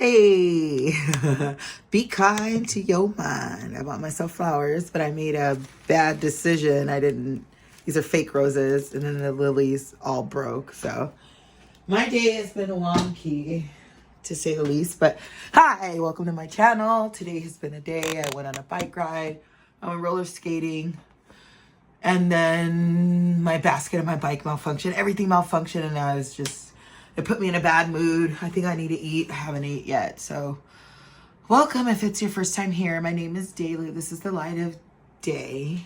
Hey, be kind to your mind. I bought myself flowers, but I made a bad decision. These are fake roses, and then the lilies all broke. So my day has been wonky, to say the least. But hi, welcome to my channel. Today has been a day. I went on a bike ride. I went roller skating. And then my basket and my bike malfunctioned. Everything malfunctioned, and it put me in a bad mood. I think I need to eat. I haven't ate yet. So welcome if it's your first time here. My name is Daily. This is the Light of Day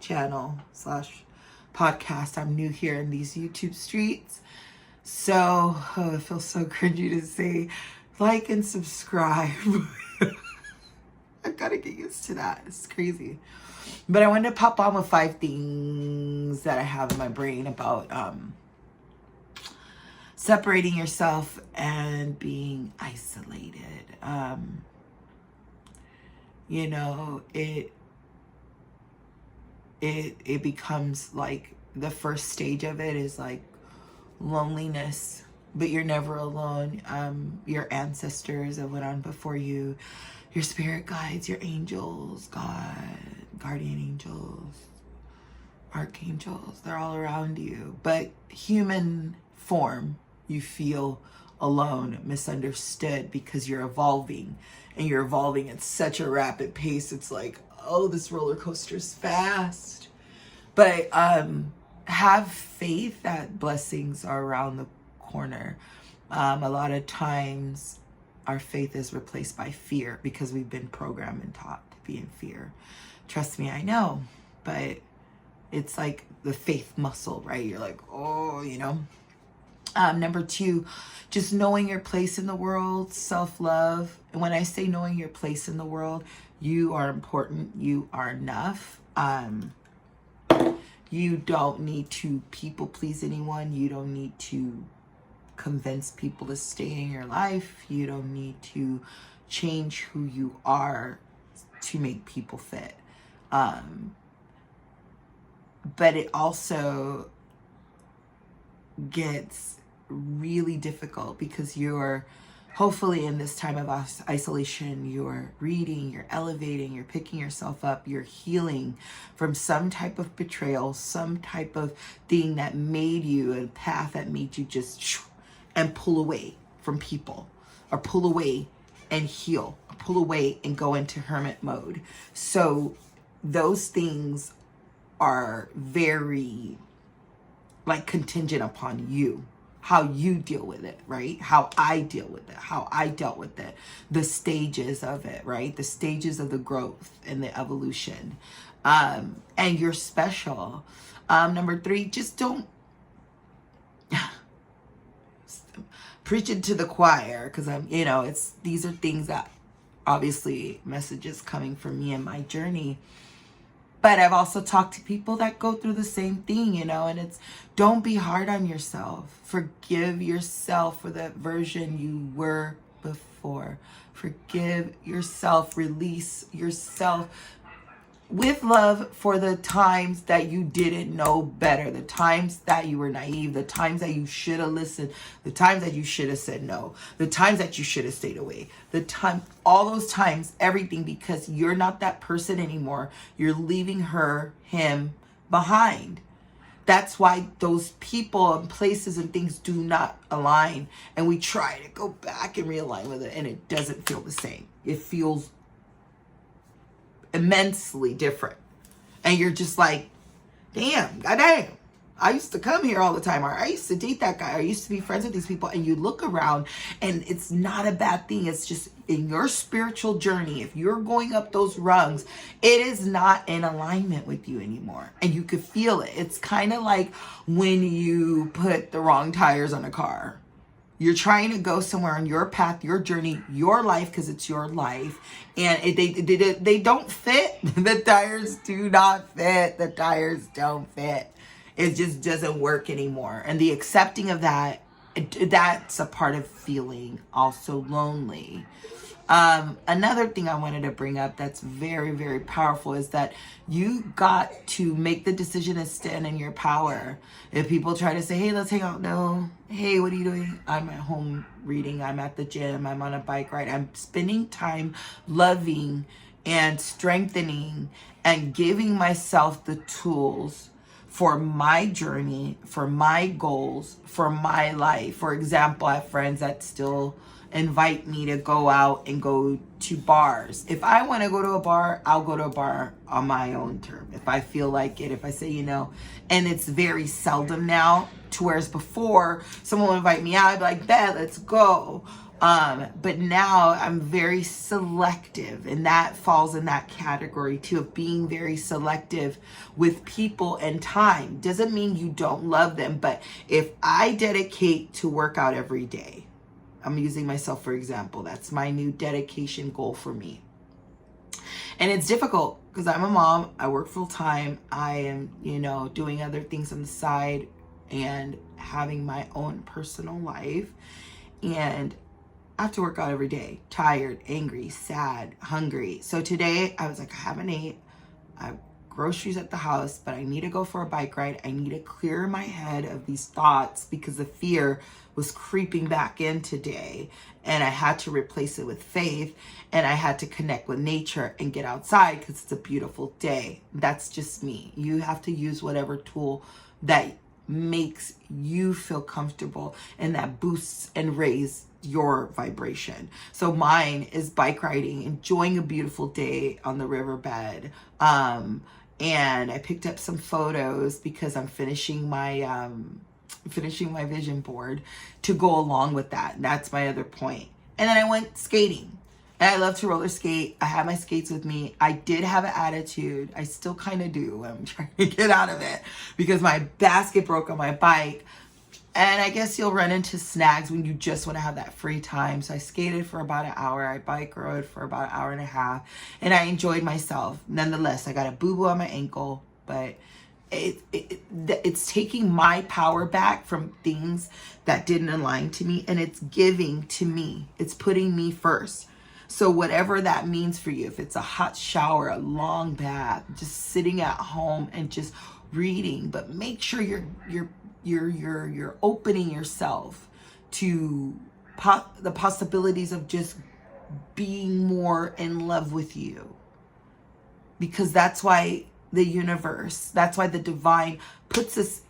channel / podcast. I'm new here in these YouTube streets. So it feels so cringy to say like and subscribe. I've got to get used to that. It's crazy. But I wanted to pop on with 5 things that I have in my brain about separating yourself and being isolated. It becomes like the first stage of it is like loneliness, but you're never alone. Your ancestors that went on before you, your spirit guides, your angels, God, guardian angels, archangels, they're all around you. But human form, you feel alone, misunderstood, because you're evolving, and you're evolving at such a rapid pace. It's like, oh, this roller coaster's fast. But have faith that blessings are around the corner. A lot of times our faith is replaced by fear because we've been programmed and taught to be in fear. Trust me, I know, but it's like the faith muscle, right? You're like, oh, Number 2, just knowing your place in the world, self-love. And when I say knowing your place in the world, you are important, you are enough. You don't need to people please anyone. You don't need to convince people to stay in your life. You don't need to change who you are to make people fit. But it also gets really difficult because you're hopefully in this time of isolation, you're reading, you're elevating, you're picking yourself up, you're healing from some type of betrayal, some type of thing that made you, a path that made you just and pull away from people, or pull away and heal, or pull away and go into hermit mode. So those things are very like contingent upon you, how you deal with it, right? How I deal with it, how I dealt with it, the stages of it, right? The stages of the growth and the evolution. And you're special. Number 3, just don't preach it to the choir, because these are things that obviously messages coming from me and my journey. But I've also talked to people that go through the same thing, and it's, don't be hard on yourself. Forgive yourself for that version you were before. Forgive yourself, release yourself with love for the times that you didn't know better, the times that you were naive, the times that you should have listened, the times that you should have said no, the times that you should have stayed away, all those times, everything, because you're not that person anymore. You're leaving him behind. That's why those people and places and things do not align. And we try to go back and realign with it, and it doesn't feel the same. It feels immensely different. And you're just like, damn, goddamn, I used to come here all the time, or I used to date that guy, or I used to be friends with these people. And you look around, and it's not a bad thing. It's just in your spiritual journey, if you're going up those rungs, it is not in alignment with you anymore. And you could feel it. It's kind of like when you put the wrong tires on a car. You're trying to go somewhere on your path, your journey, your life, because it's your life, and they don't fit. The tires do not fit. The tires don't fit. It just doesn't work anymore. And the accepting of that, that's a part of feeling also lonely. Another thing I wanted to bring up that's very, very powerful is that you got to make the decision and stand in your power. If people try to say, hey, let's hang out, no. Hey, what are you doing? I'm at home reading. I'm at the gym. I'm on a bike ride. I'm spending time loving and strengthening and giving myself the tools for my journey, for my goals, for my life. For example, I have friends that still invite me to go out and go to bars. If I want to go to a bar, I'll go to a bar on my own term. If I feel like it, if I say, and it's very seldom now, to whereas before someone would invite me out, I'd be like, bet, let's go. But now I'm very selective, and that falls in that category too, of being very selective with people and time. Doesn't mean you don't love them, but if I dedicate to work out every day, I'm using myself for example, that's my new dedication goal for me. And it's difficult because I'm a mom, I work full time, I am, doing other things on the side and having my own personal life. And I have to work out every day, tired, angry, sad, hungry. So today I was like, I haven't ate. I have groceries at the house, but I need to go for a bike ride. I need to clear my head of these thoughts because the fear was creeping back in today. And I had to replace it with faith, and I had to connect with nature and get outside because it's a beautiful day. That's just me. You have to use whatever tool that makes you feel comfortable and that boosts and raises your vibration. So mine is bike riding, enjoying a beautiful day on the riverbed. And I picked up some photos because I'm finishing my vision board to go along with that. And that's my other point. And then I went skating. And I love to roller skate. I have my skates with me. I did have an attitude. I still kind of do. I'm trying to get out of it because my basket broke on my bike. And I guess you'll run into snags when you just want to have that free time. So I skated for about an hour. I bike rode for about an hour and a half. And I enjoyed myself. Nonetheless, I got a boo-boo on my ankle. But it's taking my power back from things that didn't align to me. And it's giving to me. It's putting me first. So whatever that means for you, if it's a hot shower, a long bath, just sitting at home and just reading, but make sure you're opening yourself to the possibilities of just being more in love with you. Because that's why the universe, that's why the divine puts us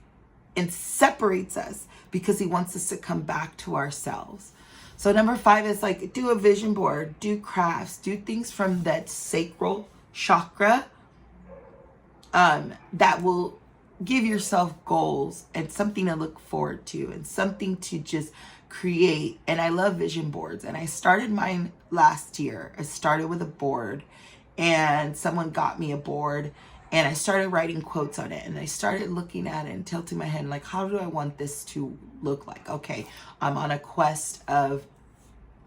and separates us, because he wants us to come back to ourselves. So number 5 is like, do a vision board, do crafts, do things from that sacral chakra that will give yourself goals and something to look forward to and something to just create. And I love vision boards. And I started mine last year. I started with a board, and someone got me a board, and I started writing quotes on it, and I started looking at it and tilting my head like, how do I want this to look like? Okay, I'm on a quest of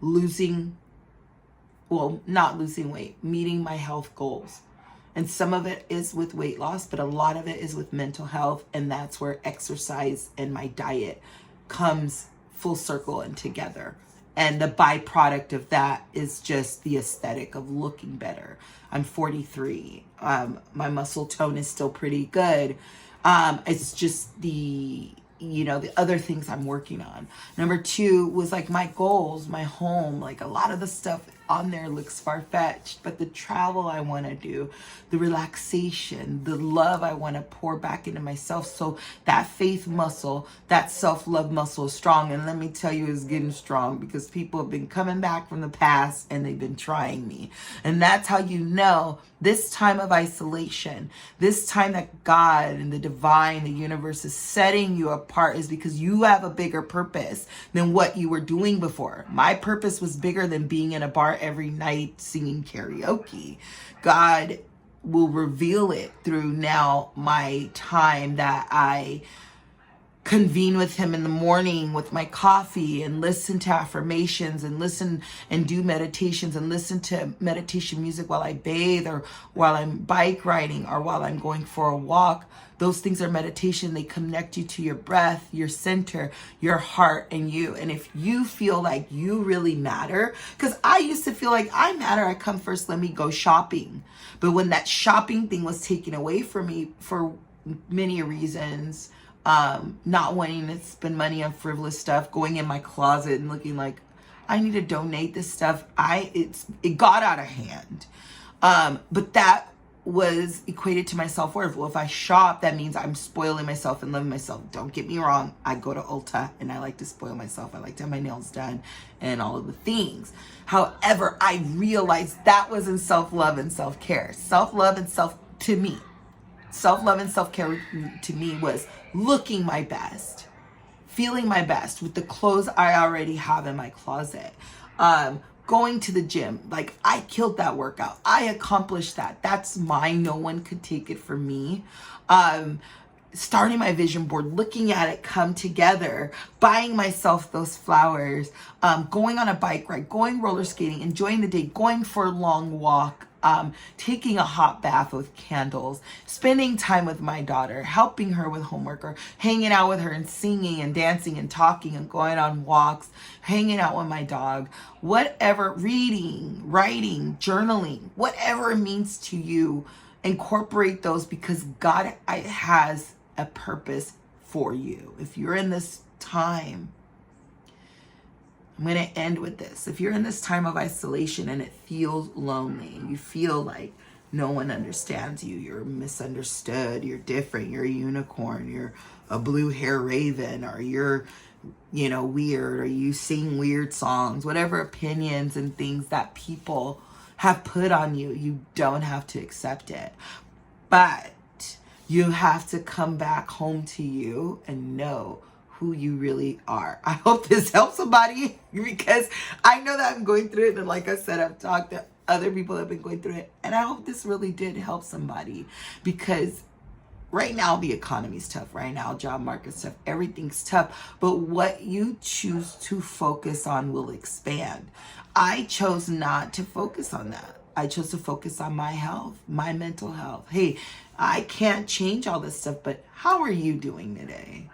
not losing weight, meeting my health goals. And some of it is with weight loss, but a lot of it is with mental health. And that's where exercise and my diet comes full circle and together. And the byproduct of that is just the aesthetic of looking better. I'm 43. My muscle tone is still pretty good. It's just the other things I'm working on. Number 2 was like my goals, my home. Like a lot of the stuff on there looks far-fetched, but the travel I want to do, the relaxation, the love I want to pour back into myself, so that faith muscle, that self-love muscle is strong. And let me tell you, it's getting strong because people have been coming back from the past and they've been trying me. And that's how you know this time of isolation, this time that God and the divine, the universe is setting you apart, is because you have a bigger purpose than what you were doing before. My purpose was bigger than being in a bar every night singing karaoke. God will reveal it through now my time that I convene with him in the morning with my coffee and listen to affirmations and listen and do meditations and listen to meditation music while I bathe or while I'm bike riding or while I'm going for a walk. Those things are meditation. They connect you to your breath, your center, your heart, and you. And if you feel like you really matter, because I used to feel like I matter, I come first, let me go shopping. But when that shopping thing was taken away from me for many reasons, not wanting to spend money on frivolous stuff, going in my closet and looking like I need to donate this stuff, it got out of hand. But that was equated to my self-worth. Well, if I shop, that means I'm spoiling myself and loving myself. Don't get me wrong. I go to Ulta and I like to spoil myself. I like to have my nails done and all of the things. However, I realized that wasn't self-love and self-care. Self-love and self-care to me was looking my best, feeling my best with the clothes I already have in my closet. Going to the gym, like I killed that workout. I accomplished that. That's mine. No one could take it from me. Starting my vision board, looking at it come together, buying myself those flowers, going on a bike ride, going roller skating, enjoying the day, going for a long walk, taking a hot bath with candles, spending time with my daughter, helping her with homework or hanging out with her and singing and dancing and talking and going on walks, hanging out with my dog, whatever, reading, writing, journaling, whatever it means to you, incorporate those because God has a purpose for you. If you're in this time, I'm going to end with this. If you're in this time of isolation and it feels lonely, you feel like no one understands you, you're misunderstood, you're different, you're a unicorn, you're a blue hair raven, or you're, weird, or you sing weird songs, whatever opinions and things that people have put on you, you don't have to accept it. But you have to come back home to you and know who you really are. I hope this helps somebody because I know that I'm going through it. And like I said, I've talked to other people that have been going through it. And I hope this really did help somebody because right now the economy's tough. Right now, job market's tough. Everything's tough. But what you choose to focus on will expand. I chose not to focus on that. I chose to focus on my health, my mental health. Hey, I can't change all this stuff, but how are you doing today?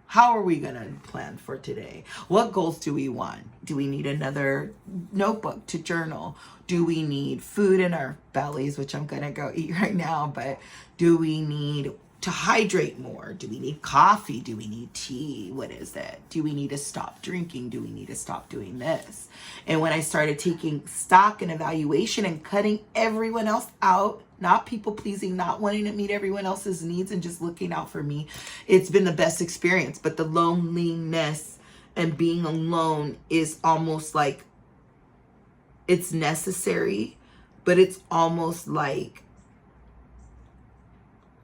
How are we going to plan for today? What goals do we want? Do we need another notebook to journal? Do we need food in our bellies, which I'm going to go eat right now, but do we need to hydrate more? Do we need coffee? Do we need tea? What is it? Do we need to stop drinking? Do we need to stop doing this? And when I started taking stock and evaluation and cutting everyone else out, not people pleasing, not wanting to meet everyone else's needs and just looking out for me, it's been the best experience. But the loneliness and being alone is almost like it's necessary, but it's almost like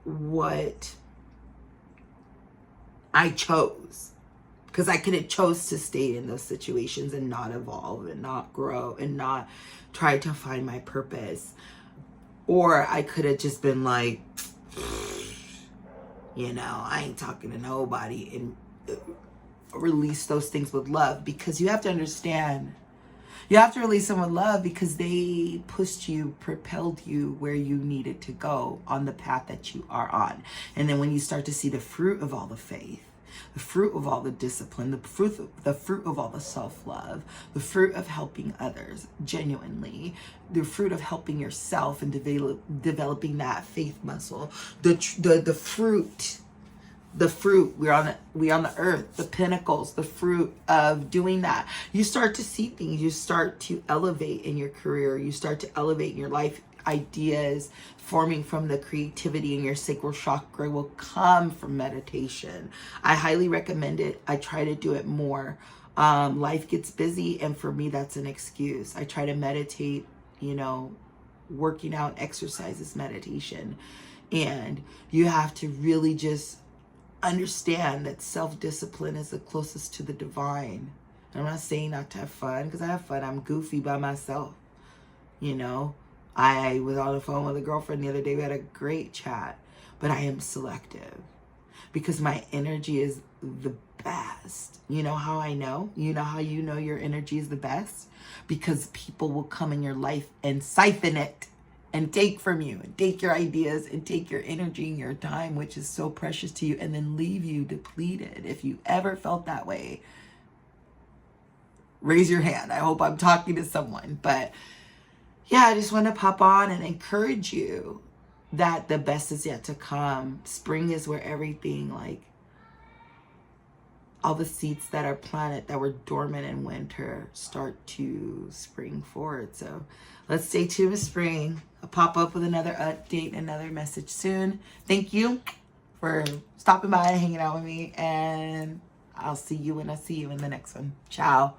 what I chose, because I could have chose to stay in those situations and not evolve and not grow and not try to find my purpose. Or I could have just been like, I ain't talking to nobody, and release those things with love, because you have to understand, you have to release them with love because they pushed you, propelled you where you needed to go on the path that you are on. And then when you start to see the fruit of all the faith, the fruit of all the discipline, the fruit of all the self-love, the fruit of helping others genuinely, the fruit of helping yourself and developing that faith muscle, the fruit, we're on the earth, the pinnacles, the fruit of doing that. You start to see things, you start to elevate in your career, you start to elevate in your life. Ideas forming from the creativity in your sacral chakra will come from meditation. I highly recommend it. I try to do it more. Life gets busy, and for me, that's an excuse. I try to meditate, working out, exercise is meditation. And you have to really just understand that self-discipline is the closest to the divine. I'm not saying not to have fun, because I have fun. I'm goofy by myself, I was on the phone with a girlfriend the other day. We had a great chat, but I am selective because my energy is the best. You know how I know? You know how you know your energy is the best? Because people will come in your life and siphon it and take from you and take your ideas and take your energy and your time, which is so precious to you, and then leave you depleted. If you ever felt that way, raise your hand. I hope I'm talking to someone. But yeah, I just want to pop on and encourage you that the best is yet to come. Spring is where everything, like all the seeds that are planted that were dormant in winter, start to spring forward. So let's stay tuned with spring. I'll pop up with another update, another message soon. Thank you for stopping by and hanging out with me. And I'll see you when I see you in the next one. Ciao.